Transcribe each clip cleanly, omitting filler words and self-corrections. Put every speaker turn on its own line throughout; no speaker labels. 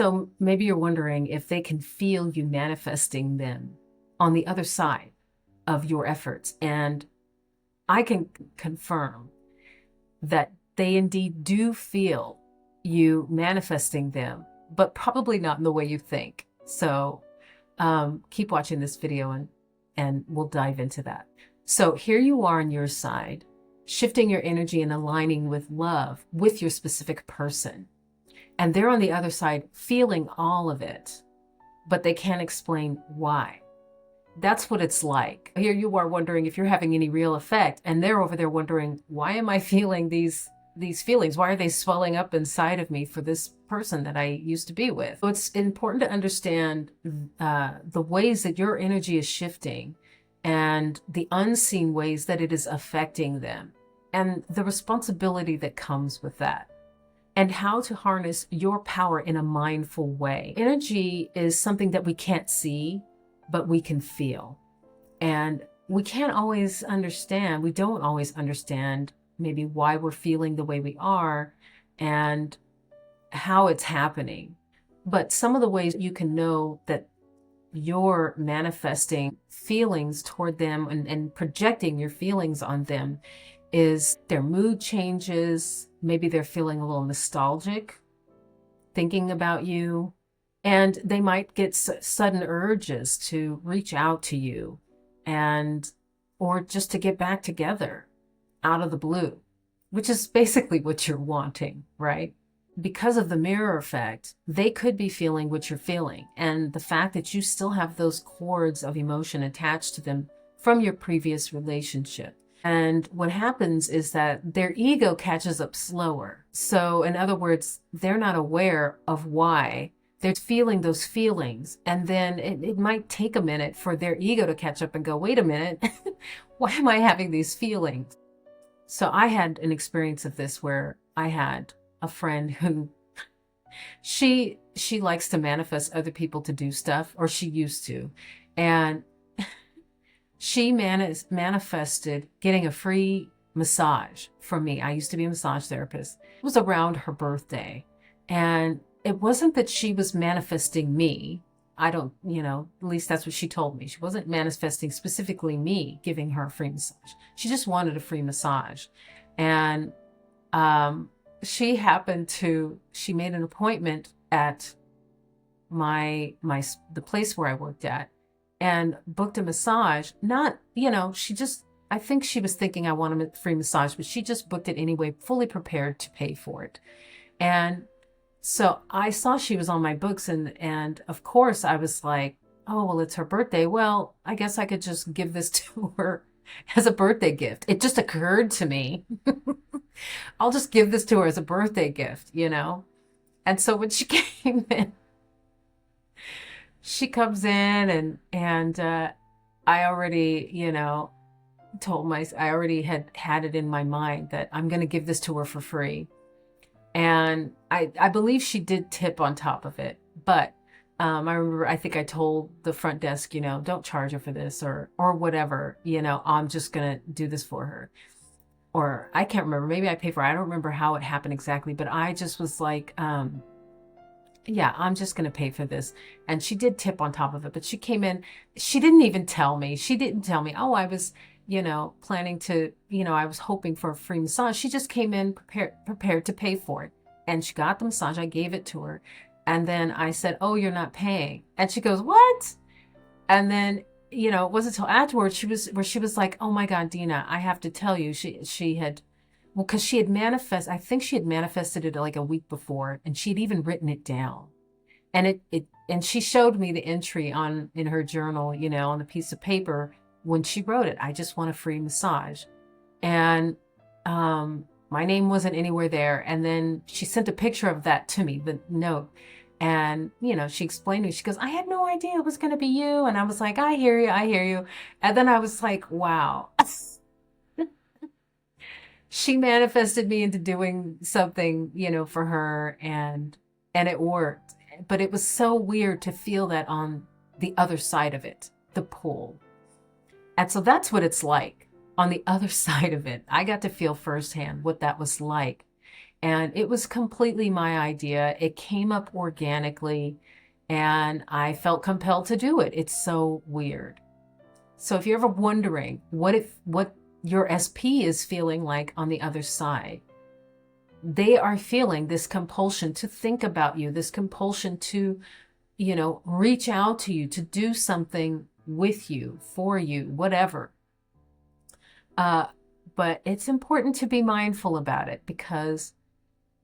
So maybe you're wondering if they can feel you manifesting them on the other side of your efforts. And I can confirm that they indeed do feel you manifesting them, but probably not in the way you think. So keep watching this video and we'll dive into that. So here you are on your side, shifting your energy and aligning with love with your specific person. And they're on the other side feeling all of it, but they can't explain why. That's what it's like. Here you are wondering if you're having any real effect, and they're over there wondering, why am I feeling these feelings? Why are they swelling up inside of me for this person that I used to be with? So it's important to understand the ways that your energy is shifting and the unseen ways that it is affecting them, and the responsibility that comes with that, and how to harness your power in a mindful way. Energy is something that we can't see, but we can feel. And we can't always understand, we don't always understand maybe why we're feeling the way we are and how it's happening. But some of the ways you can know that you're manifesting feelings toward them and projecting your feelings on them is their mood changes. Maybe they're feeling a little nostalgic, thinking about you, and they might get sudden urges to reach out to you or just to get back together out of the blue, which is basically what you're wanting, right? Because of the mirror effect, they could be feeling what you're feeling. And the fact that you still have those cords of emotion attached to them from your previous relationship. And what happens is that their ego catches up slower. So in other words, they're not aware of why they're feeling those feelings. And then it might take a minute for their ego to catch up and go, wait a minute, why am I having these feelings? So I had an experience of this where I had a friend who, she likes to manifest other people to do stuff, or she used to. And she manifested getting a free massage from me. I used to be a massage therapist. It was around her birthday. And it wasn't that she was manifesting me. I don't, at least that's what she told me. She wasn't manifesting specifically me giving her a free massage. She just wanted a free massage. And she made an appointment at the place where I worked at, and booked a massage. Not, I think she was thinking I want a free massage, but she just booked it anyway, fully prepared to pay for it. And so I saw she was on my books, and of course I was like, oh, well, it's her birthday. Well, I guess I could just give this to her as a birthday gift. It just occurred to me, I'll just give this to her as a birthday gift, And so when she came in, she comes in and I already, I already had it in my mind that I'm going to give this to her for free. And I believe she did tip on top of it. But I think I told the front desk, don't charge her for this or whatever, I'm just going to do this for her. Or I can't remember, maybe I paid for it. I don't remember how it happened exactly, but I just was like, yeah, I'm just going to pay for this. And she did tip on top of it, but she came in, she didn't even tell me. She didn't tell me, oh, I was, planning to, I was hoping for a free massage. She just came in prepared to pay for it. And she got the massage. I gave it to her. And then I said, oh, you're not paying. And she goes, what? And then, it wasn't until afterwards she was like, oh my God, Dina, I have to tell you, she had, well, because she had I think she had manifested it like a week before, and she'd even written it down. And and she showed me the entry in her journal, on the piece of paper when she wrote it. I just want a free massage. And my name wasn't anywhere there. And then she sent a picture of that to me, the note. And, she explained to me, she goes, I had no idea it was going to be you. And I was like, I hear you. I hear you. And then I was like, wow. She manifested me into doing something, for her, and it worked. But it was so weird to feel that on the other side of it, the pull. And so that's what it's like on the other side of it. I got to feel firsthand what that was like. And it was completely my idea. It came up organically and I felt compelled to do it. It's so weird. So if you're ever wondering what your SP is feeling like on the other side, they are feeling this compulsion to think about you, this compulsion to, reach out to you, to do something with you, for you, whatever. But it's important to be mindful about it because,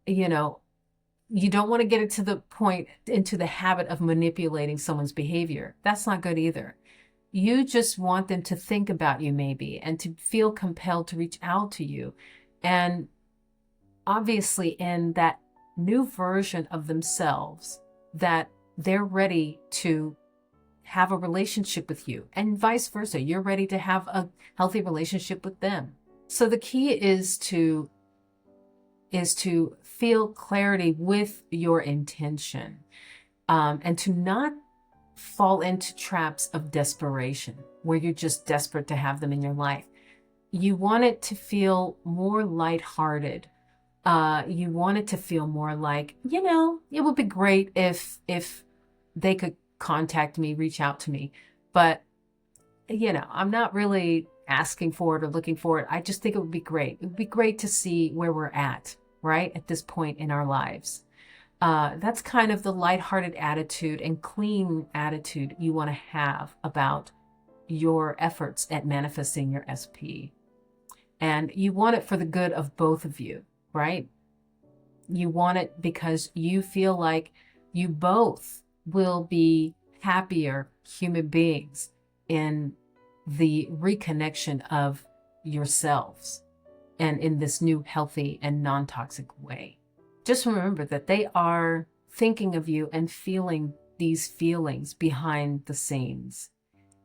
you don't want to get it to the point, into the habit of manipulating someone's behavior. That's not good either. You just want them to think about you maybe and to feel compelled to reach out to you. And obviously in that new version of themselves that they're ready to have a relationship with you, and vice versa. You're ready to have a healthy relationship with them. So the key is to feel clarity with your intention, and to not fall into traps of desperation where you're just desperate to have them in your life. You want it to feel more lighthearted. You want it to feel more like, it would be great if they could contact me, reach out to me. But, I'm not really asking for it or looking for it. I just think it would be great. It would be great to see where we're at, right? At this point in our lives. That's kind of the lighthearted attitude and clean attitude you want to have about your efforts at manifesting your SP. And you want it for the good of both of you, right? You want it because you feel like you both will be happier human beings in the reconnection of yourselves and in this new healthy and non-toxic way. Just remember that they are thinking of you and feeling these feelings behind the scenes,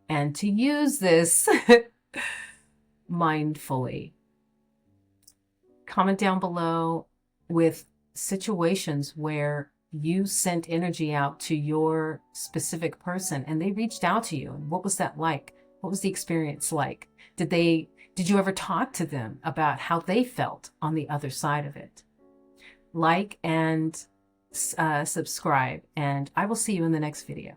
and to use this mindfully. Comment down below with situations where you sent energy out to your specific person and they reached out to you. And what was that like? What was the experience like? Did you ever talk to them about how they felt on the other side of it? Like and subscribe, and I will see you in the next video.